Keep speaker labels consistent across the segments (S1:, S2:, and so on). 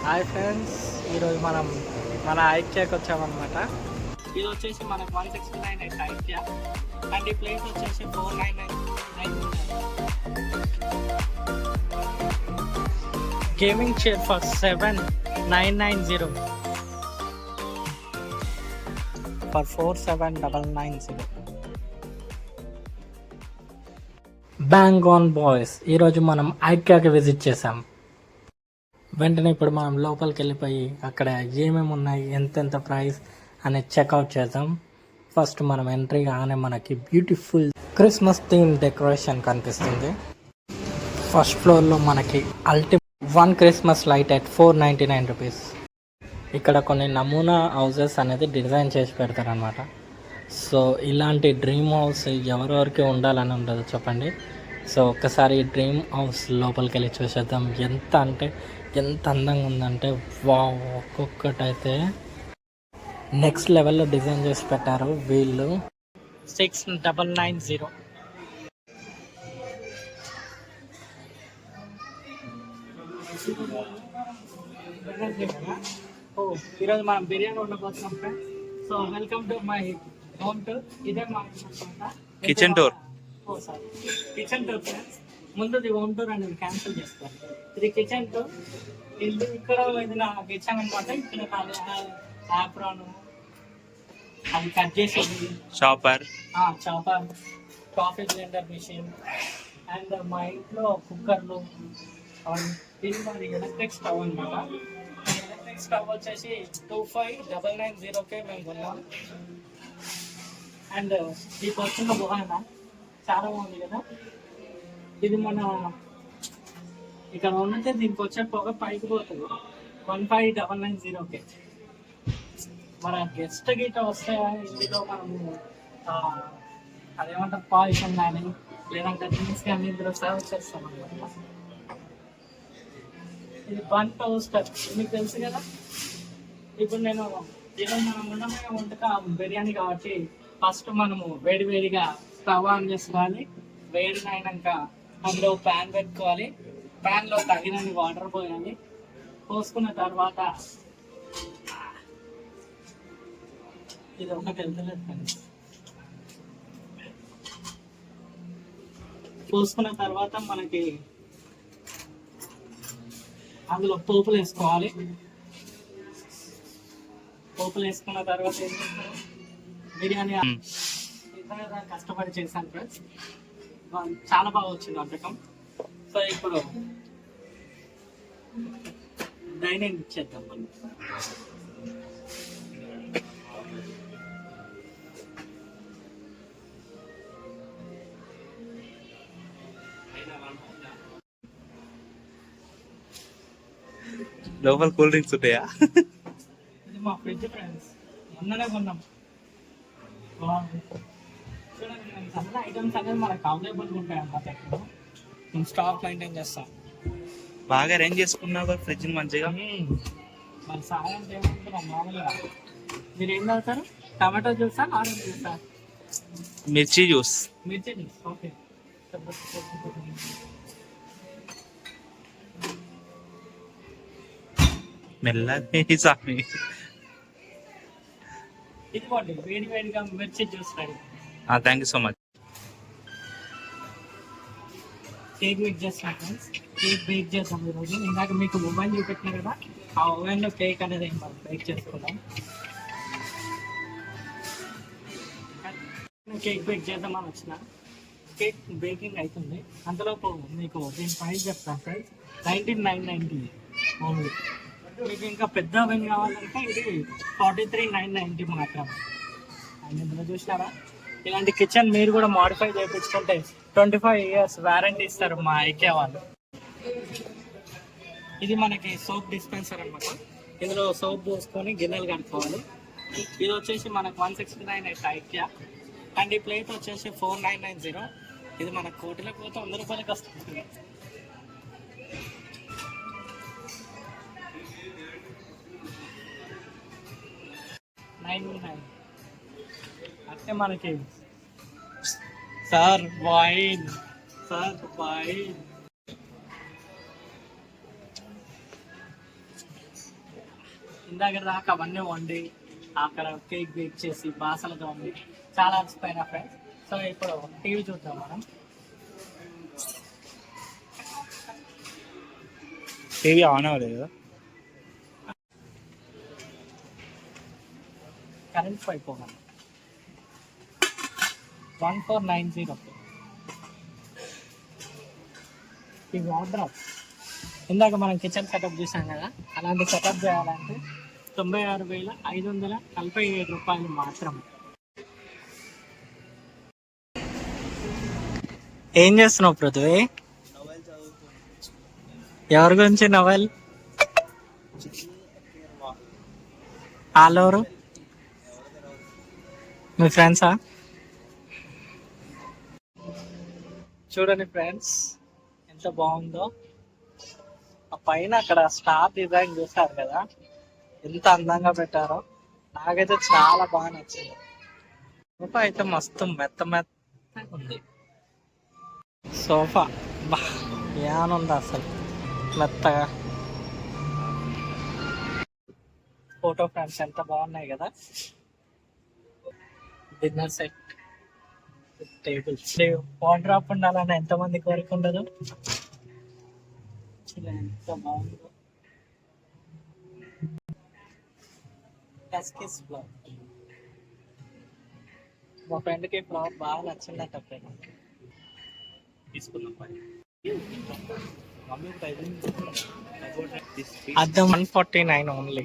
S1: Hi friends, ఈరోజు మనం మన ఐక్యాకి వచ్చామన్నమాట. ఇది వచ్చేసి మనకు 169 ఐక్యా అండ్ ఈ ప్లేస్ వచ్చేసి 499 gaming chair for 7990 for 47990. Bang on boys, ఈరోజు మనం ఐక్యాకి విజిట్ చేసాం. వెంటనే ఇప్పుడు మనం లోపలికి వెళ్ళిపోయి అక్కడ ఏమేమి ఉన్నాయి, ఎంతెంత ప్రైస్ అనేది చెక్అవుట్ చేద్దాం. ఫస్ట్ మనం ఎంట్రీ కాగానే మనకి బ్యూటిఫుల్ క్రిస్మస్ థీమ్ డెకరేషన్ కనిపిస్తుంది. ఫస్ట్ ఫ్లోర్లో మనకి ultimate 1 Christmas light at 499 rupees. ఇక్కడ కొన్ని నమూనా హౌసెస్ అనేది డిజైన్ చేసి పెడతారనమాట. సో ఇలాంటి డ్రీమ్ హౌస్ ఎవరెవరికి ఉండాలని ఉండదు చెప్పండి. సో ఒక్కసారి డ్రీమ్ హౌస్ లోపలికి వెళ్ళి చూసేద్దాం. ఎంత అందంగా ఉందంటే వావ్, ఒక్కొక్కటైతే నెక్స్ట్ లెవెల్లో డిజైన్ చేసి పెట్టారు వీళ్ళు. 6990. ఈరోజు మనం బిర్యానీ వండబోతున్నాం friends. So welcome to my home tour. ఇదే మా
S2: kitchen tour.
S1: Kitchen tour friends. ముందుది హోమ్ టూర్ అనేది క్యాన్సిల్ చేసుకోండి. ఇది కిచెన్ టూర్. ఇక్కడ ఇది నా కిచెన్ అనమాట. ఇక్కడ యాప్రాన్ అది కట్ చేసేది,
S2: chopper,
S1: coffee blender machine and మా ఇంట్లో కుక్కర్లు. ఇది మరి ఎలక్ట్రిక్ స్టవ్ అనమాట. ఎలక్ట్రిక్ స్టవ్ వచ్చేసి 25990 మేము కొన్నాం. అండ్ ఈ వచ్చిన బొహానా చాలా బాగుంది కదా. ఇది మన ఇక్కడ ఉన్నట్టే దీనికి వచ్చే పొగ పైకి పోతుంది. 15990. మన గెస్ట్ గిట్ట వస్తే ఇందులో మనము అదేమంటారు పాయిషన్ కానీ లేదంటే డ్రింక్స్ కానీ ఇందులో సర్వ్ చేస్తాం అనమాట. ఇది బన్ టోస్టర్ మీకు తెలుసు కదా. ఇప్పుడు నేను ఈరోజు మనం ఉండమైన వంటకం బిర్యానీ కాబట్టి ఫస్ట్ మనము వేడిగా స్టవ్ ఆన్ చేసుకోవాలి. వేడి అయినాక అందులో ప్యాన్ పెట్టుకోవాలి. ప్యాన్లో తగినన్ని వాటర్ పోయాలి. పోసుకున్న తర్వాత ఇది ఒకటి వెళ్తలేదు కానీ పోసుకున్న తర్వాత మనకి అందులో పోపులు వేసుకోవాలి. పోపులు వేసుకున్న తర్వాత బిర్యానీ కష్టపడి చేశాను ఫ్రెండ్స్. చాలా బాగా వచ్చింది వంటకం. సో ఇప్పుడు డైనింగ్ ఇచ్చేద్దాం మనం.
S2: లోపల కూల్ డ్రింక్స్ ఉంటాయా?
S1: ఇది మా ఫ్రిడ్జ్ ఫ్రెండ్స్, మొన్ననే కొన్నాం. చూడండి, అన్ని ఐటమ్స్ అనేది మనకు అవైలబుల్గా ఉంటాయి అన్నమాట. మేము స్టాక్ మెయింటైన్ చేస్తాం.
S2: బాగా అరేంజ్ చేసుకున్నావు ఫ్రిడ్జ్ మంచిగా.
S1: మన సాయం ఏమంటున్నాం మామూలుగా. మీరు ఏం తాగుతారు? టమాటో జ్యూసా, ఆరెంజ్ జ్యూసా?
S2: మిర్చి జ్యూస్.
S1: మిర్చి జ్యూస్, ఓకే.
S2: మెల్లగా సామి.
S1: ఇదిగోండి వేడిగా మిర్చి juice ready.
S2: Thank you so much.
S1: Cake make చేస్తాం ఫ్రెండ్స్. కేక్ బేక్ చేద్దాం ఈరోజు. ఇందాక మీకు ఓవెన్ చూపెట్టినా కదా, ఆ ఓవెన్లో కేక్ అనేది మనం బేక్ చేసుకుందాం. కేక్ బేక్ చేద్దామని వచ్చిన. కేక్ బేకింగ్ అవుతుంది. అంతలోపు మీకు దీని ప్రైస్ చెప్తాను ఫ్రెండ్స్. 19990 ఓన్లీ. మీకు ఇంకా పెద్ద ఓవెన్ కావాలంటే ఇది 43990 మాత్రమే. అండ్ ఇందులో చూసినారా, ఇలాంటి కిచెన్ మీరు కూడా మాడిఫై చేయించుకుంటే 25 years వారంటీ ఇస్తారు మా ఐకియా వాళ్ళు. ఇది మనకి సోప్ డిస్పెన్సర్ అనమాట. ఇందులో సోప్ పోసుకొని గిన్నెలు కడుక్కోవాలి. ఇది వచ్చేసి మనకు 169 ఐకియా అండ్ ఈ ప్లేట్ వచ్చేసి 4990. ఇది మన కోటిలో పోతే 100 రూపాయలకి వస్తుంది. అంటే మనకి సార్ వైన్ ఇందాక దాకా అవన్నీ వండి అక్కడ కేక్ బేక్ చేసి బాసలతో ఉంది చాలా అలసిపోయిన ఫ్రెండ్స్. సో ఇప్పుడు టీవీ చూద్దాం మనం.
S2: టీవీ ఆన్ అవ్వలేదు కదా.
S1: కరెంట్ అయిపోవాలి 1490. ఈ వార్డ్రోబ్ ఇందాక మనం కిచెన్ సెటప్ చూసాం కదా, అలాంటి సెటప్ చేయాలంటే 96,547 రూపాయలు మాత్రమే. ఏం చేస్తున్నావు పృథ్వీ? ఎవరి గురించి నవల్? వాళ్ళెవరు? మీ ఫ్రెండ్సా? చూడండి ఫ్రెండ్స్ ఎంత బాగుందో. ఆ పైన అక్కడ స్టార్ డిజైన్ చూసారు కదా, ఎంత అందంగా పెట్టారో. నాకైతే చాలా బాగా నచ్చింది. సోఫా అయితే మస్తు మెత్త మెత్త ఉంది. సోఫా బా ఏమనుంది అసలు మెత్తగా. ఫోటో ఫ్రేమ్స్ ఎంత బాగున్నాయి కదా. డిన్నర్ సెట్, టేబుల్, వార్డ్రోబ్ ఉండాలని ఎంతమంది కోరుకుండదు. ఎంత బాగుందో. టస్కిస్ ఫ్లవర్, మా ఫ్రెండ్కి ఫ్లవర్ బాగా నచ్చిందంట ఫ్రెండ్. అద్దం 149 ఓన్లీ.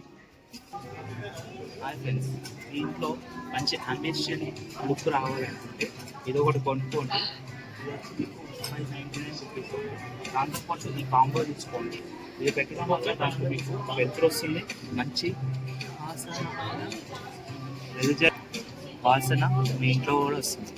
S2: హాయ్ ఫ్రెండ్స్, దీంట్లో మంచి అంబిషన్ లుక్ రావాలనుకుంటే ఇది ఒకటి కొనుక్కోండి. 599 రూపీస్. దాంతోపాటు ఈ కాంబో తీసుకోండి. ఇది పెట్టడం వల్ల దాంట్లో మీకు వెళ్తురు వస్తుంది, మంచి వాసన మీ ఇంట్లో కూడా వస్తుంది.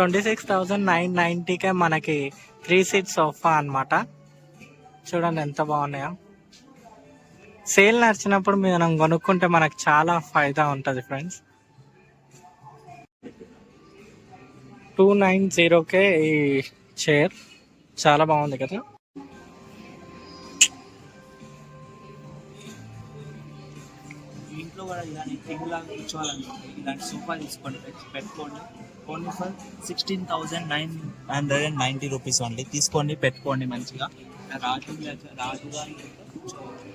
S1: $26,990కే మనకి 3 సీట్ సోఫా అన్నమాట. చూడండి ఎంత బాగున్నాయో. సేల్ నచ్చినప్పుడు మనం కొనుక్కుంటే మనకు చాలా ఫైదా ఉంటుంది ఫ్రెండ్స్. 290కే ఈ చైర్ చాలా బాగుంది కదా.
S2: ఇంట్లో కూడా ఇలాంటి థింగ్ లాగా కూర్చోవాలనుకుంటే ఇలాంటి సోఫా తీసుకోండి, పెట్టుకోండి. Only for 16,990 rupees only. తీసుకోండి, పెట్టుకోండి మంచిగా. రాజుగా కూర్చోవాలి.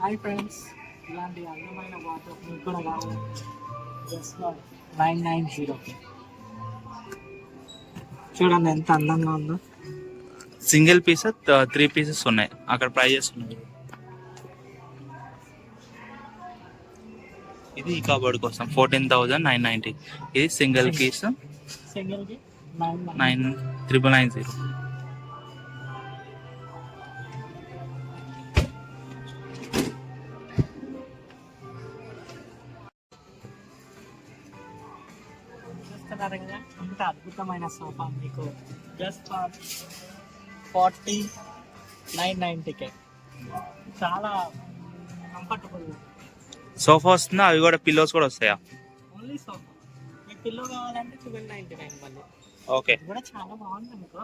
S1: హాయ్ ఫ్రెండ్స్, ఇలాంటి అందమైన వాటర్ మీకు కూడా కావాలి. జస్ట్ 990. చూడండి ఎంత అందంగా ఉందో.
S2: సింగిల్ పీస్ 3 పీసెస్ ఉన్నాయి, అక్కడ ప్రైజెస్ ఉన్నాయి. ఇది ఈ కబోర్డ్ కోసం 14,990. ఇది సింగిల్ పీస్
S1: సింగిల్కి
S2: 9,990.
S1: చూస్తున్నారు కదా ఇంత అద్భుతమైన సోఫా మీకు జస్ట్ 4990కే చాలా కంఫర్టబుల్.
S2: సోఫా వస్తుందా? అవి కూడా పిల్లోస్ కూడా వస్తాయా?
S1: Only sofa. మీకు పిల్లో కావాలంటే 1299 మళ్ళీ.
S2: ఓకే,
S1: ఇది కూడా చాలా బాగుంది మీకు.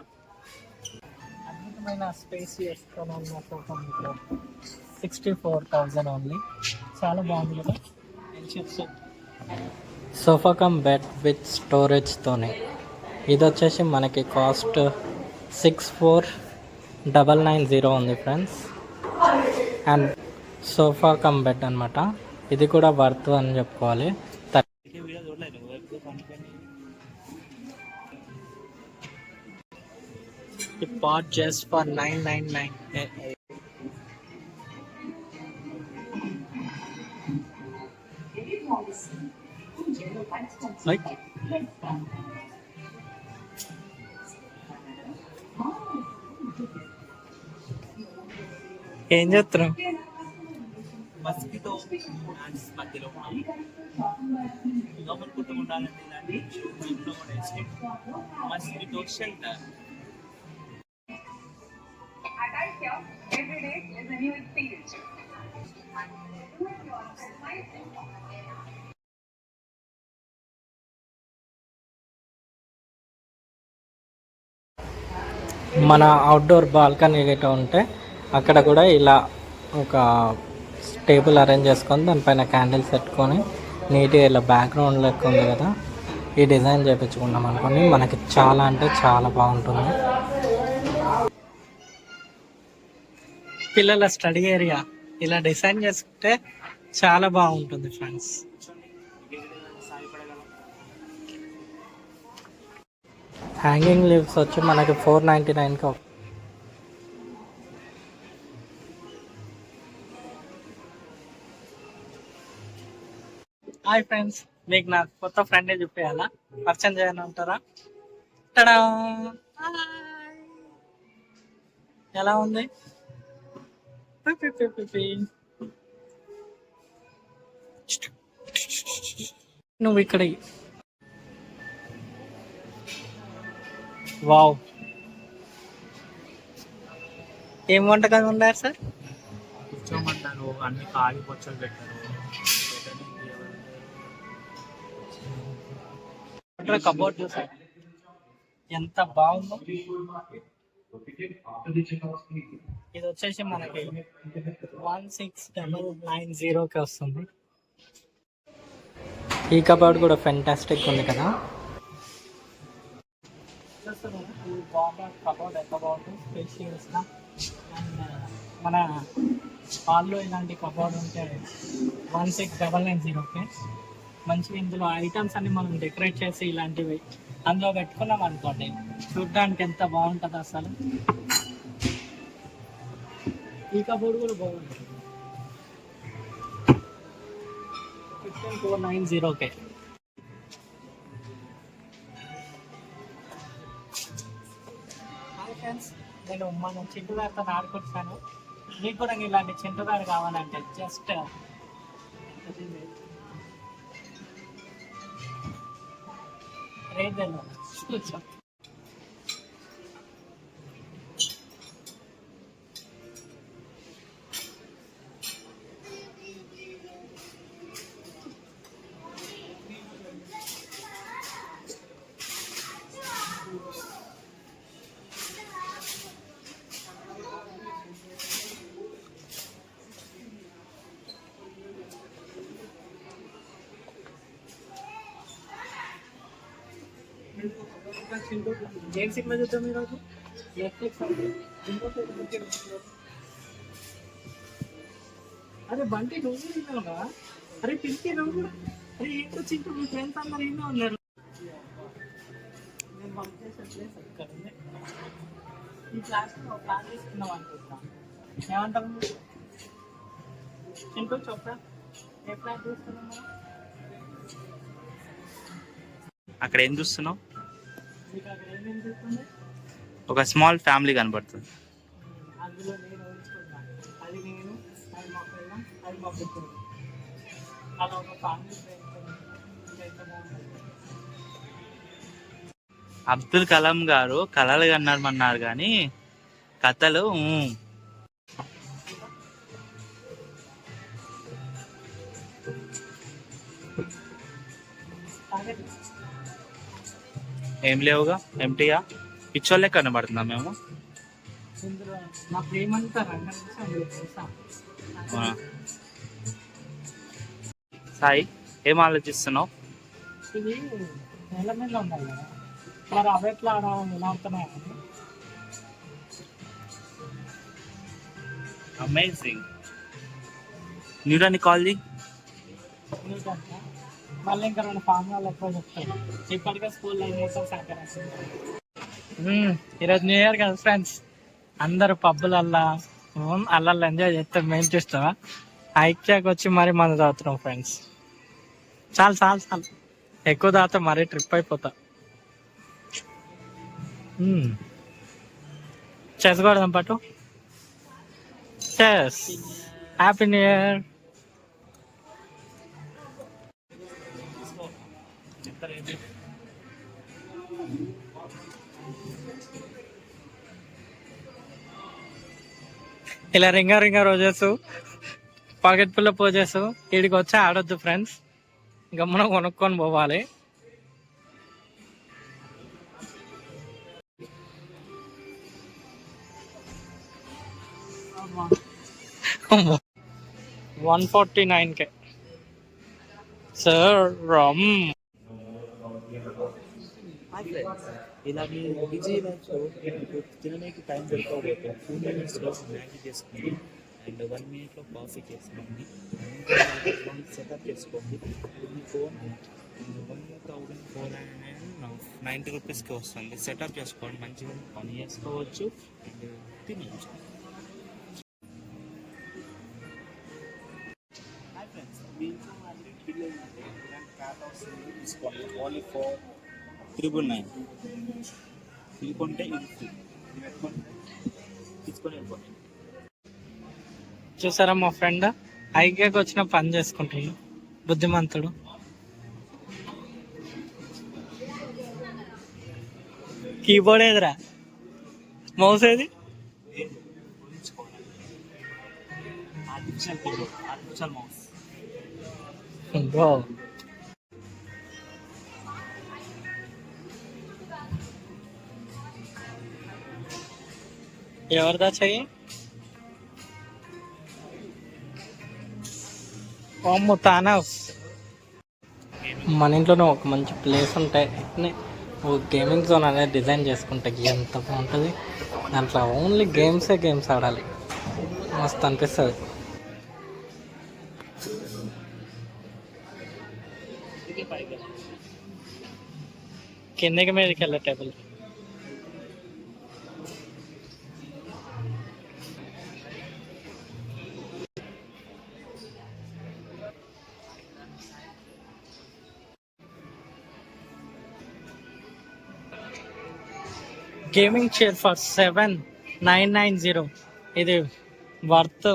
S1: అద్భుతమైన స్పేస్ వేసుకొని ఉన్న సోఫా మీకు 64,000 ఓన్లీ. చాలా బాగుంది కదా. సోఫా కమ్ బెడ్ విత్ స్టోరేజ్తోనే. ఇది వచ్చేసి మనకి కాస్ట్ 64,990 ఉంది friends. And sofa cum bed అనమాట. ఇది కూడా వర్త్ అని చెప్పుకోవాలి. ఈ పాట్ జస్ట్ ఫర్ 999. ఏం చేస్తున్నావు?
S2: మస్కిటో ప్లాంట్స్ మధ్యలో లోపల కుట్టు ఉండాలంటే ఇలాంటి ఇంట్లో కూడా వేసుకోండి. Mosquito shelter.
S1: మన అవుట్డోర్ బాల్కనీ గట్రా ఉంటే అక్కడ కూడా ఇలా ఒక టేబుల్ అరేంజ్ చేసుకొని దానిపైన క్యాండిల్స్ పెట్టుకొని నీట్గా ఇలా బ్యాక్గ్రౌండ్ లెక్క ఉంది కదా, ఈ డిజైన్ చేయించుకున్నాం అనుకోండి మనకి చాలా అంటే చాలా బాగుంటుంది. పిల్లల స్టడీ ఏరియా ఇలా డిజైన్ చేసుకుంటే చాలా బాగుంటుంది ఫ్రెండ్స్. హ్యాంగింగ్ లీవ్స్ వచ్చి మనకి 499కి. హాయ్ ఫ్రెండ్స్, మీకు నా కొత్త ఫ్రెండే చూపించాలా, పరిచయం చేయాలని ఉంటారా? టడా! హాయ్! ఎలా ఉంది? నువ్వు ఇక్కడ వావ్, ఏం వంటకాలు ఉన్నారు సార్?
S2: కూర్చోమంటారు, అన్ని ఖాళీ పొచ్చలు పెట్టారు.
S1: కబోర్డ్ చూసారు ఎంత బాగుందో. ఇది వచ్చేసి మనకి 16990కి వస్తుంది. ఈ కబోర్డ్ కూడా ఫెంటాస్టిక్ ఉంది కదా. కబోర్డ్ ఎంత బాగుంటుంది, స్పేషియస్గా. అండ్ మన హాల్లో ఇలాంటి కబోర్డ్ ఉంటే 16990కి మంచిగా. ఇందులో ఐటమ్స్ అన్ని మనం డెకరేట్ చేసి ఇలాంటివి అందులో పెట్టుకున్నాం అనుకోండి, చూడ్డానికి ఎంత బాగుంటుంది అసలు. ఈ కబోర్డ్ కూడా బాగుంటుంది 15490కి. హాయ్ ఫ్రెండ్స్, నేను మన చింటుదారితో ఆడుకుంటాను. మీకు కూడా ఇలాంటి చింటుదారు కావాలంటే జస్ట్ రేట్ కూర్చో. ఏం సినిమా చూద్దాం ఈరోజు? నెట్ఫ్లిక్స్. అరే బంటి, నువ్వు తిన్నావురా? అరే పిలిచి నువ్వు కూడా. అరే ఏంటో చింటూ, మీ ఫ్రెండ్స్ అందరు ఏమో ఉన్నారు. నేను పంపించేసే ప్లేస్ ఇక్కడ ఉంది. ఈ క్లాస్లో ప్లాన్ తీసుకున్నాం అనుకుంటున్నాం. ఏమంటారు చింటూ, చెప్పరా ఏ ప్లాన్ తీసుకున్నాం?
S2: అక్కడ ఏం చూస్తున్నావు? ఒక స్మాల్ ఫ్యామిలీ కనబడుతుంది.
S1: అందులో నేను ఊహించుకున్నా, అది నేను, అది మా పిల్లం, అది మా పుత్రుడు. అలా ఒక ఫ్యామిలీ.
S2: అబ్దుల్ కలాం గారు కళలు కన్నారన్నారు కానీ కథలు ఏం లేవుగా, ఎంటీగా పిచ్చోళ్ళే కనబడుతుందా మేము?
S1: నా ప్రేమంతా
S2: సాయి, ఏం ఆలోచిస్తున్నావు?
S1: ఇది నెల మీద ఉండాలి కదా, మరి అవి ఎట్లా ఎలా ఆడుతున్నాయి?
S2: అమేజింగ్. న్యూరాన్ని కాల్ చేయి.
S1: మళ్ళీ ఇంకా 2 ఫార్ములాలు ఎక్కువ చెప్తాను. ఇప్పటికే స్కూల్లో ఈరోజు న్యూ ఇయర్ కదా ఫ్రెండ్స్, అందరు పబ్బులల్లా అల్లల్లో ఎంజాయ్ చేస్తే మేము చూస్తావా? ఐక్యాకి వచ్చి మరీ మందు తాగుతున్నాం ఫ్రెండ్స్. చాలు చాలు చాలు, ఎక్కువ తాగితే మరీ ట్రిప్ అయిపోతా. చేసుకోవడం పట్టు. చెస్. Happy new year. ఇలా రింగా రోజెస్, పాకెట్ పుల్ల పోజెస్ వీడికి వచ్చి ఆడొద్దు ఫ్రెండ్స్, గమ్మున కొనుక్కొని పోవాలి. 149K సార్ రమ్.
S2: ఇలా మీరు బిజీ లైఫ్లో తినడానికి టైం దొరకకపోతే 2 మినిట్స్లో మ్యాగీ చేసుకోండి అండ్ 1 మినిట్లో కాఫీ చేసుకోండి, సెటప్ చేసుకోండి. మీ ఫోన్ 1490 రూపీస్కి వస్తుంది. సెటప్ చేసుకోండి, మంచిగా పని చేసుకోవచ్చు అండ్ తినవచ్చు. హాయ్ ఫ్రెండ్స్, మీ ఇంట్లో వాళ్ళకి బిల్ ఏంటంటే ఇలాంటి క్యాట్ హౌస్ తీసుకోండి. ఓన్లీ 4,999. ఇది కొంటే ఇది ఫ్రీ. ఇది పెట్టుకుంటే తీసుకొని వెళ్ళిపోండి.
S1: చూసారా మా ఫ్రెండ్ ఐకేకి వచ్చిన పని చేసుకుంటాడు, బుద్ధిమంతుడు. కీబోర్డ్ ఏదిరా, మౌస్ ఏది?
S2: Artificial keyboard, artificial mouse.
S1: Bro ఎవరిదా చెయ్యి? అమ్మో తానస్. మన ఇంట్లోనే ఒక మంచి ప్లేస్ ఉంటే ఓ గేమింగ్ జోన్ అనేది డిజైన్ చేసుకుంటే ఎంత బాగుంటుంది. దాంట్లో ఓన్లీ గేమ్స్ ఆడాలి, మస్తు అనిపిస్తుంది. కిందకి మీదకి వెళ్ళే టేబుల్. Gaming chair for 7,990. ఇది వర్త్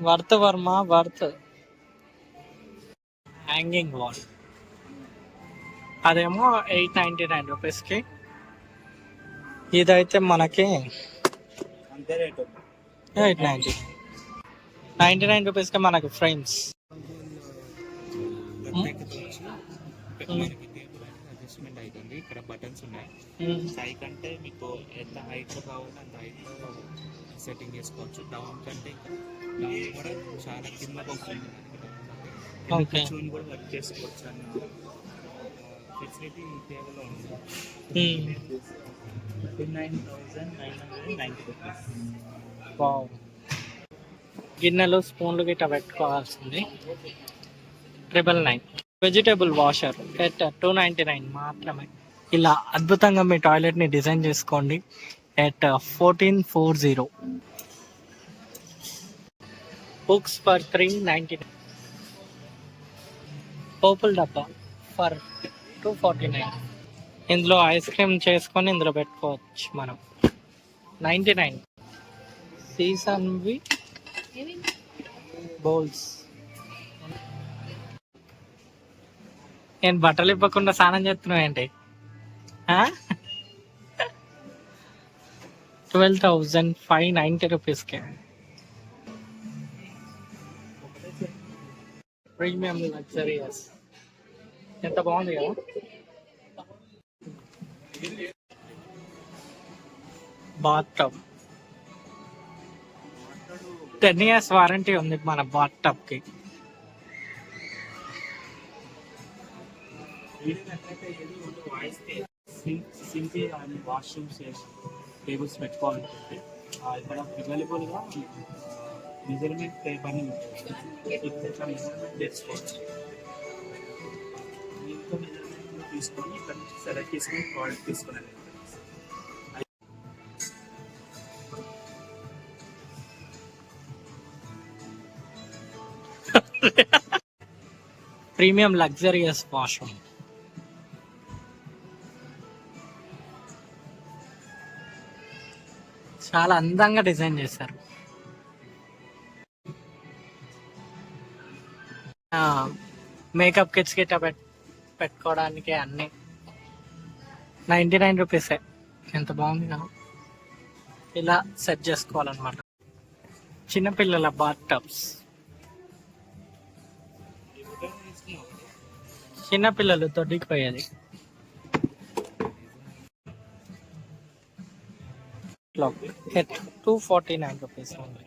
S1: వర్త్ హ్యాంగింగ్ వాల్. అదేమో 899 రూపీస్కి. ఇదైతే మనకి
S2: అంతే రేటు
S1: 890, 99 రూపీస్కి మనకి ఫ్రేమ్స్.
S2: మనకి టేబుల్ అనేది అడ్జస్ట్మెంట్ అవుతుంది. ఇక్కడ బటన్స్ ఉన్నాయి. హై కంటే మీకు ఎంత హైట్లో కావాలో అంత హైట్లో సెట్టింగ్ చేసుకోవచ్చు. డౌన్ కంటే ఇంకా డౌన్ కూడా చాలా కింద వస్తుంది. కూర్చొని కూడా వర్క్ చేసుకోవచ్చు అన్న ఫెసిలిటీ ఈ టేబుల్లో ఉంది. 9,990 రూపీస్.
S1: గిన్నెలు స్పూన్లు గిట్ట పెట్టుకోవాల్సింది 999. వెజిటేబుల్ వాషర్ ఎట్ 299 మాత్రమే. ఇలా అద్భుతంగా మీ టాయిలెట్ని డిజైన్ చేసుకోండి ఎట్ 1440. Books for 399. పర్పుల్ డబ్బా ఫర్ 249. ఇందులో ఐస్ క్రీమ్ చేసుకొని ఇందులో పెట్టుకోవచ్చు మనం. 99. సీసన్వి బౌల్స్. నేను బట్టలు ఇవ్వకుండా స్నానం చేస్తున్నావు ఏంటి? 12,590 రూపీస్కి ప్రీమియం లగ్జరియస్. ఎంత బాగుంది కదా. బాత్ టబ్ 10 years వారంటీ ఉంది మన బాత్ టబ్కి.
S2: సింక్ అండ్ వాష్రూమ్స్ టేబుల్స్ పెట్టుకోవాలనుకుంటే ఇక్కడ అవైలబుల్గా మెజర్మెంట్ పేపర్ని ఇక్కడ మెజర్మెంట్ చేసుకోవచ్చు. ఇంకో మెజర్మెంట్ తీసుకొని ఇక్కడ నుంచి సెలెక్ట్ చేసుకొని ప్రోడక్ట్ తీసుకున్నాను.
S1: Premium luxurious washroom. చాలా అందంగా డిజైన్ చేశారు. మేకప్ కిట్స్ గిట్ట పెట్టుకోవడానికి అన్ని 99 రూపీసే. ఎంత బాగుంది కదా. ఇలా సెట్ చేసుకోవాలన్నమాట. చిన్నపిల్లల బాత్ టబ్స్, చిన్నపిల్లలు దొడ్డికి పోయేది. హెట్ 249 రూపీస్ ఓన్లీ.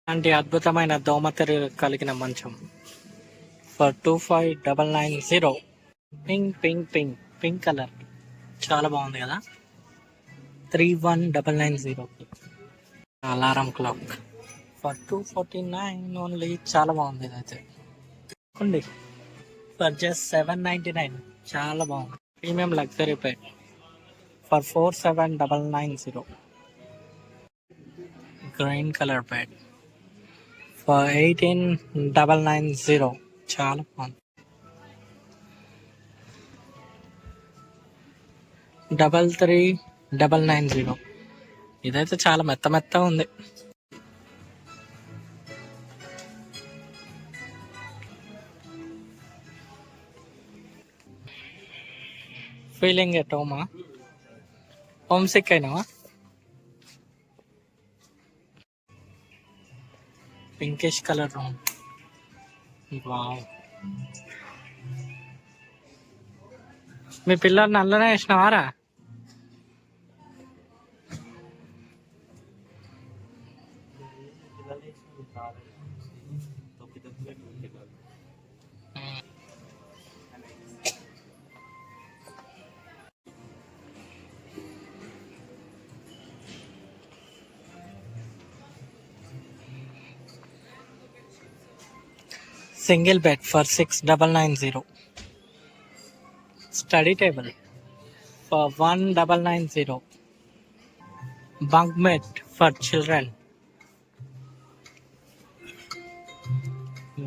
S1: అలాంటి అద్భుతమైన దోమతెర కలిగిన మంచం for 25990. Pink pink pink pink colour చాలా బాగుంది కదా. 31990. Alarm clock for 249 only. చాలా బాగుంది ఇదైతే. ఉంది ఫర్ జస్ట్ 799. చాలా బాగుంది. Premium luxury bed for 47990. Green colour bed for 18,990. చాలా బాగుంది. 33,990. ఇదైతే చాలా మెత్తగా ఉంది. ఫీలింగ్ ఎట్ హోమా? హోమ్ సిక్ అయినావా? Pinkish colour room. వావ్. మీ పిల్లల్ని అందులోనే వేసినావారా? Single bed for 6,990. Study table for 1,990. Bunk bed for children.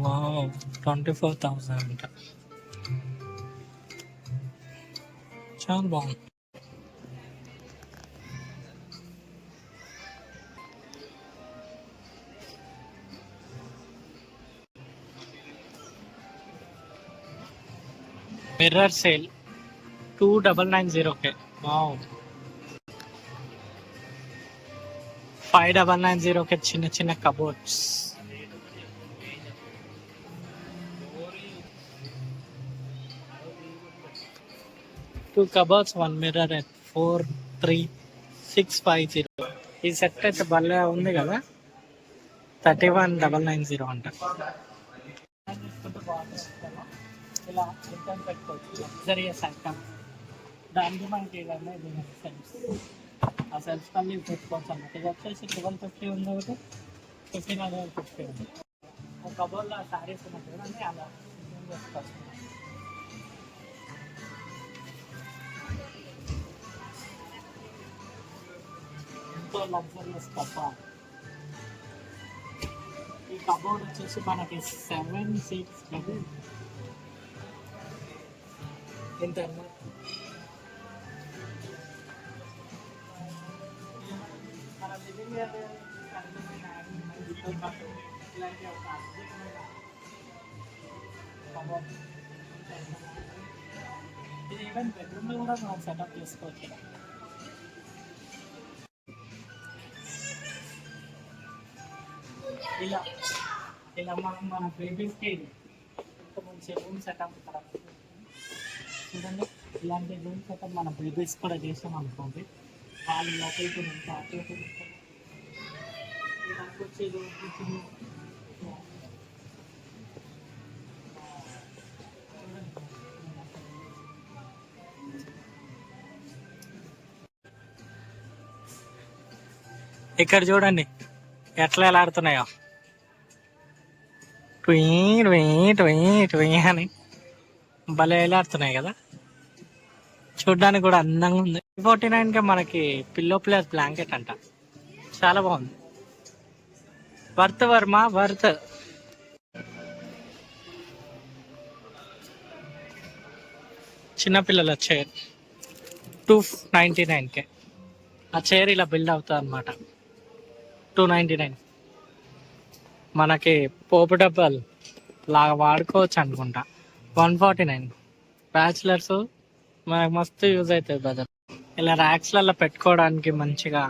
S1: Wow, 24,000. చాలా బాగుంది. Mirror sale 2,990. వావ్. 5,990 చిన్న చిన్న cupboards. Two cupboards, 1 mirror at 4,3650. ఈ సెట్ అయితే భలే ఉంది కదా. 31,990 అంట. ఇలా ఐటమ్ పెట్టుకోవచ్చు, లగ్జరియస్ ఐటమ్. దానికి మనకి ఏదైనా సెల్ఫ్, ఆ సెల్ఫ్ కల్లి పెట్టుకోవచ్చు అన్నమాట. ఇది వచ్చేసి 1250 ఉంది ఒకటి, 1550 ఉంది. ఒక కబోర్డ్లో శారీస్ ఉన్నట్టు కూడా అన్నీ అలా చేసుకోవచ్చు. ఎంతో లగ్జరియస్ కబోర్డ్. ఈ కబోర్డ్ వచ్చేసి మనకి 7 seats కదా. ఇంత మన లివింగ్ ఏరియా ఇలాంటి ఒక అద్భుతమైన కబోర్డ్. ఇది ఈవెన్ బెడ్రూమ్లో కూడా మనం సెటప్ చేసుకోవచ్చు. ఇలా ఇలా మనం మన బేబీస్కి మంచి రూమ్ సెటప్ చూడండి. ఇలాంటి రూమ్ సెటప్ మన బేబీస్ కూడా చేసాం అనుకోండి, వాళ్ళు లోపలికి ఇక్కడ చూడండి ఎట్లా ఎలా ఆడుతున్నాయో. ట్వీ ట్వీ ట్వీ ట్వీ అని భలే ఎలాడుతున్నాయి కదా. చూడ్డానికి కూడా అందంగా ఉంది. 49కే మనకి పిల్లో ప్లస్ బ్లాంకెట్ అంట. చాలా బాగుంది. Worth Varma worth. చిన్నపిల్లల చైర్ 299కే. ఆ చైర్ ఇలా బిల్డ్ అవుతుంది అనమాట. 299. మనకి పోపు డబ్బాలు లాగా వాడుకోవచ్చు అనుకుంటా. 149. బ్యాచిలర్స్ మనకు మస్తు యూజ్ అవుతుంది బ్రదర్. ఇలా ర్యాక్స్లలో పెట్టుకోవడానికి మంచిగా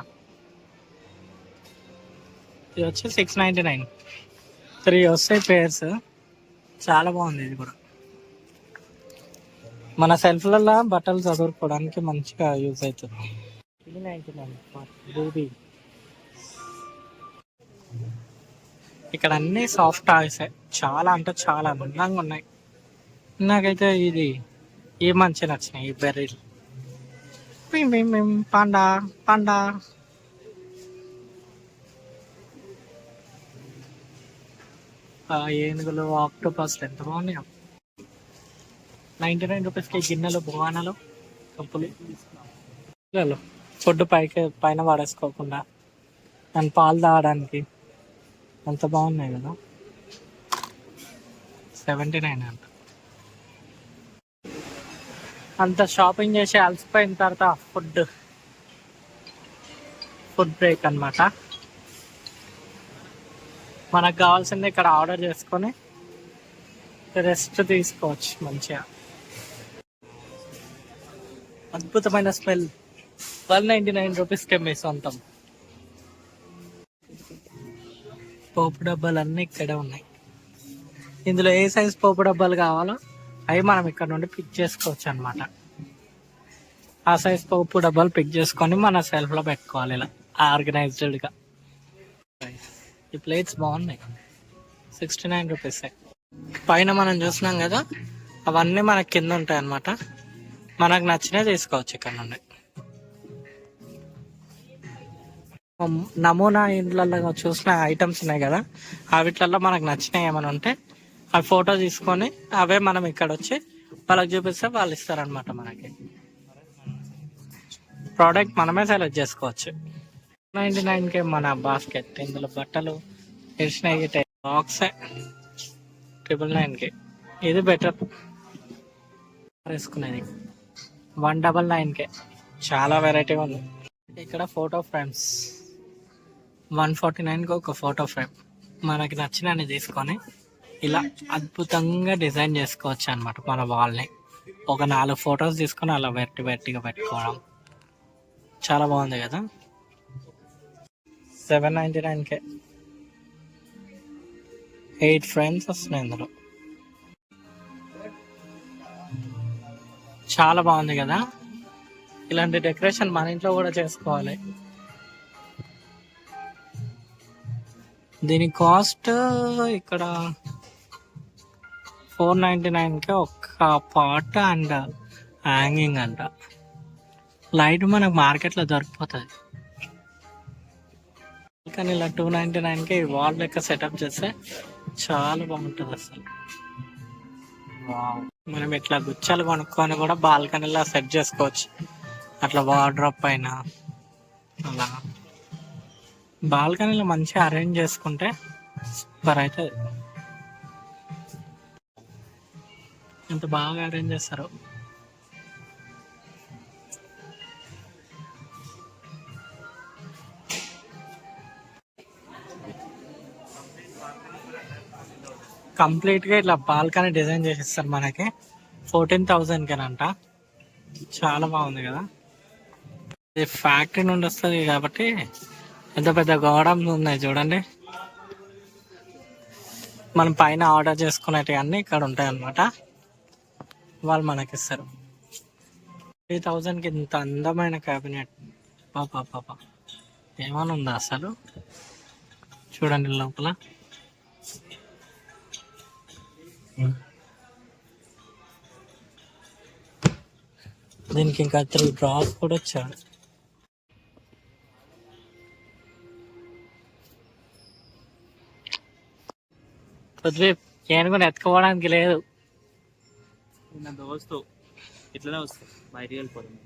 S1: ఇది వచ్చి 699. 3 వస్తాయి పేర్స్. చాలా బాగుంది ఇది కూడా. మన సెల్ఫ్లలో బట్టలు చదువుకోవడానికి మంచిగా యూజ్ అవుతుంది. ఇది 99 బేబీ. ఇక్కడ అన్ని సాఫ్ట్ టాయ్స్, చాలా అంటే చాలా అందంగా ఉన్నాయి. నాకైతే ఇది మంచిగా నచ్చినాయి ఈ బెర్రీలు. Panda panda. ఏనుగులు, ఆక్టోపస్ ఎంత బాగున్నాయి. 99 రూపీస్కి గిన్నెలు, బొగానాలు, కప్పులు. ఫుడ్ పైన వాడేసుకోకుండా అండ్ పాలు తాగడానికి అంత బాగున్నాయి కదా. 79 అంట. అంత షాపింగ్ చేసి అలసిపోయిన తర్వాత ఫుడ్ బ్రేక్ అన్నమాట. మనకు కావాల్సింది ఇక్కడ ఆర్డర్ చేసుకొని రెస్ట్ తీసుకోవచ్చు మంచిగా. అద్భుతమైన స్మెల్. 199 రూపీస్కి మీ సొంతం. పోపు డబ్బాలు అన్నీ ఇక్కడే ఉన్నాయి. ఇందులో ఏ సైజ్ పోపు డబ్బాలు కావాలో అవి మనం ఇక్కడ నుండి పిక్ చేసుకోవచ్చు అనమాట. ఆ సైజ్ పోపు డబ్బాలు పిక్ చేసుకొని మన సెల్ఫ్లో పెట్టుకోవాలి ఇలా ఆర్గనైజ్డ్గా. ఈ ప్లేట్స్ బాగున్నాయి. 69 రూపీసే. పైన మనం చూసినాం కదా, అవన్నీ మనకి కింద ఉంటాయి అన్నమాట. మనకు నచ్చినవి తీసుకోవచ్చు ఇక్కడ నుండి. నమూనా ఇండ్లలో చూసిన ఐటమ్స్ ఉన్నాయి కదా, వీటిల్లో మనకు నచ్చినవి ఏమైనా ఉంటే అవి ఫోటో తీసుకొని అవే మనం ఇక్కడ వచ్చి వాళ్ళకి చూపిస్తే వాళ్ళు ఇస్తారనమాట. మనకి ప్రోడక్ట్ మనమే సెలెక్ట్ చేసుకోవచ్చు. 99కే మన బాస్కెట్. ఇందులో బట్టలు తెలిసినవి బాక్సే 999కి. ఇది బెటర్ వేసుకునేది. 199కే చాలా వెరైటీగా ఉంది. ఇక్కడ ఫోటో ఫ్రేమ్స్ 149కి ఒక ఫోటో ఫ్రేమ్. మనకి నచ్చినవి తీసుకొని ఇలా అద్భుతంగా డిజైన్ చేసుకోవచ్చు అనమాట. మన వాల్ని ఒక 4 ఫొటోస్ తీసుకొని అలా వెట్టిగా పెట్టుకోవడం చాలా బాగుంది కదా. 799కే 8 ఫ్రేమ్స్ వస్తున్నాయి ఇందులో. చాలా బాగుంది కదా. ఇలాంటి డెకరేషన్ మన ఇంట్లో కూడా చేసుకోవాలి. దీని కాస్ట్ ఇక్కడ 499కే ఒక పాట్ అండ్ హ్యాంగింగ్ అంట. లైట్ మనకు మార్కెట్లో దొరికిపోతుంది. కానీ ఇలా 299కే వాల్ లెక్క సెటప్ చేస్తే చాలా బాగుంటుంది అసలు. మనం ఇట్లా గుచ్చాలు కొనుక్కొని కూడా బాల్కనీలో సెట్ చేసుకోవచ్చు. అట్లా వార్డ్రోబ్ పైన అలా బాల్కనీలో మంచిగా అరేంజ్ చేసుకుంటే సూపర్ అవుతుంది. ఎంత బాగా అరేంజ్ చేస్తారు. కంప్లీట్గా ఇట్లా బాల్కనీ డిజైన్ చేసిస్తారు మనకి. 14,000కేనంట. చాలా బాగుంది కదా. ఇది ఫ్యాక్టరీ నుండి వస్తుంది కాబట్టి ఎంత పెద్ద గోడౌన్స్ ఉన్నాయి చూడండి. మనం పైన ఆర్డర్ చేసుకునేటివన్నీ ఇక్కడ ఉంటాయి అన్నమాట. వాళ్ళు మనకి ఇస్తారు. 3,000కి ఇంత అందమైన క్యాబినెట్. పాపా ఏమైనా ఉందా అసలు. చూడండి లోపల. దీనికి ఇంకా 3 డ్రాస్ కూడా వచ్చాడు. ఏనుగుని ఎత్తుకోవడానికి లేదు.
S2: నా దోస్తు ఇట్లనే వస్తుంది బయటికి వెళ్ళిపోతుంది.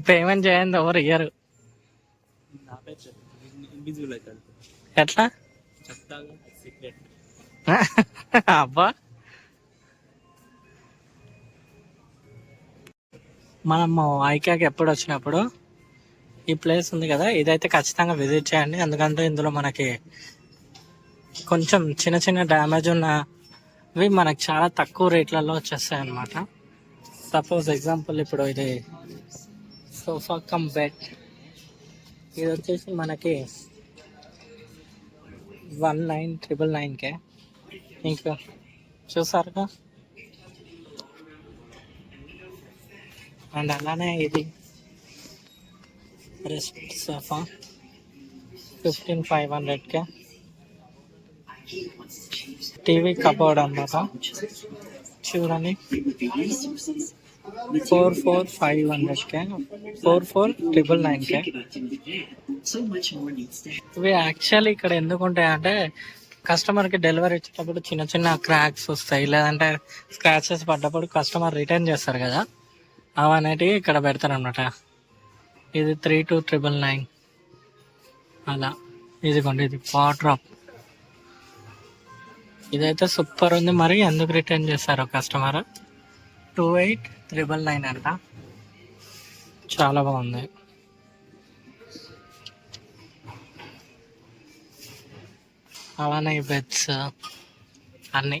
S1: పేమెంట్ చేయండి ఎవరు ఇయ్యరు.
S2: ఇన్విజిబుల్ అవుతుంది.
S1: ఎట్లా
S2: చెప్తాగా సీక్రెట్.
S1: అబ్బా, మనము ఐకాకి ఎప్పుడు వచ్చినప్పుడు ఈ ప్లేస్ ఉంది కదా, ఇదైతే ఖచ్చితంగా విజిట్ చేయండి. ఎందుకంటే ఇందులో మనకి కొంచెం చిన్న చిన్న డ్యామేజ్ ఉన్నవి మనకి చాలా తక్కువ రేట్లలో వచ్చేస్తాయి అన్నమాట. సపోజ్ ఎగ్జాంపుల్ ఇప్పుడు ఇది సోఫా కమ్ బెడ్. ఇది వచ్చేసి మనకి 19,999కే. ఇంకా చూసారుగా. అండ్ అలానే ఇది రెస్ట్ సోఫా 15,500కే. టీవీ కబోర్డ్ అన్నమాట, చూడండి 4,500కే, 4,999కే. ఇవి యాక్చువల్లీ ఇక్కడ ఎందుకు ఉంటాయంటే కస్టమర్కి డెలివరీ ఇచ్చేటప్పుడు చిన్న చిన్న క్రాక్స్ వస్తాయి, లేదంటే స్క్రాచెస్ పడ్డప్పుడు కస్టమర్ రిటర్న్ చేస్తారు కదా, అవి అనేటివి ఇక్కడ పెడతారు అనమాట. ఇది 3,299 అలా. ఇదిగోండి, ఇది వార్డ్రోబ్. ఇదైతే సూపర్ ఉంది. మరి ఎందుకు రిటర్న్ చేస్తారు కస్టమర్? 28,999 అంట. చాలా బాగుంది. అలానే ఈ బెడ్స్ అన్నీ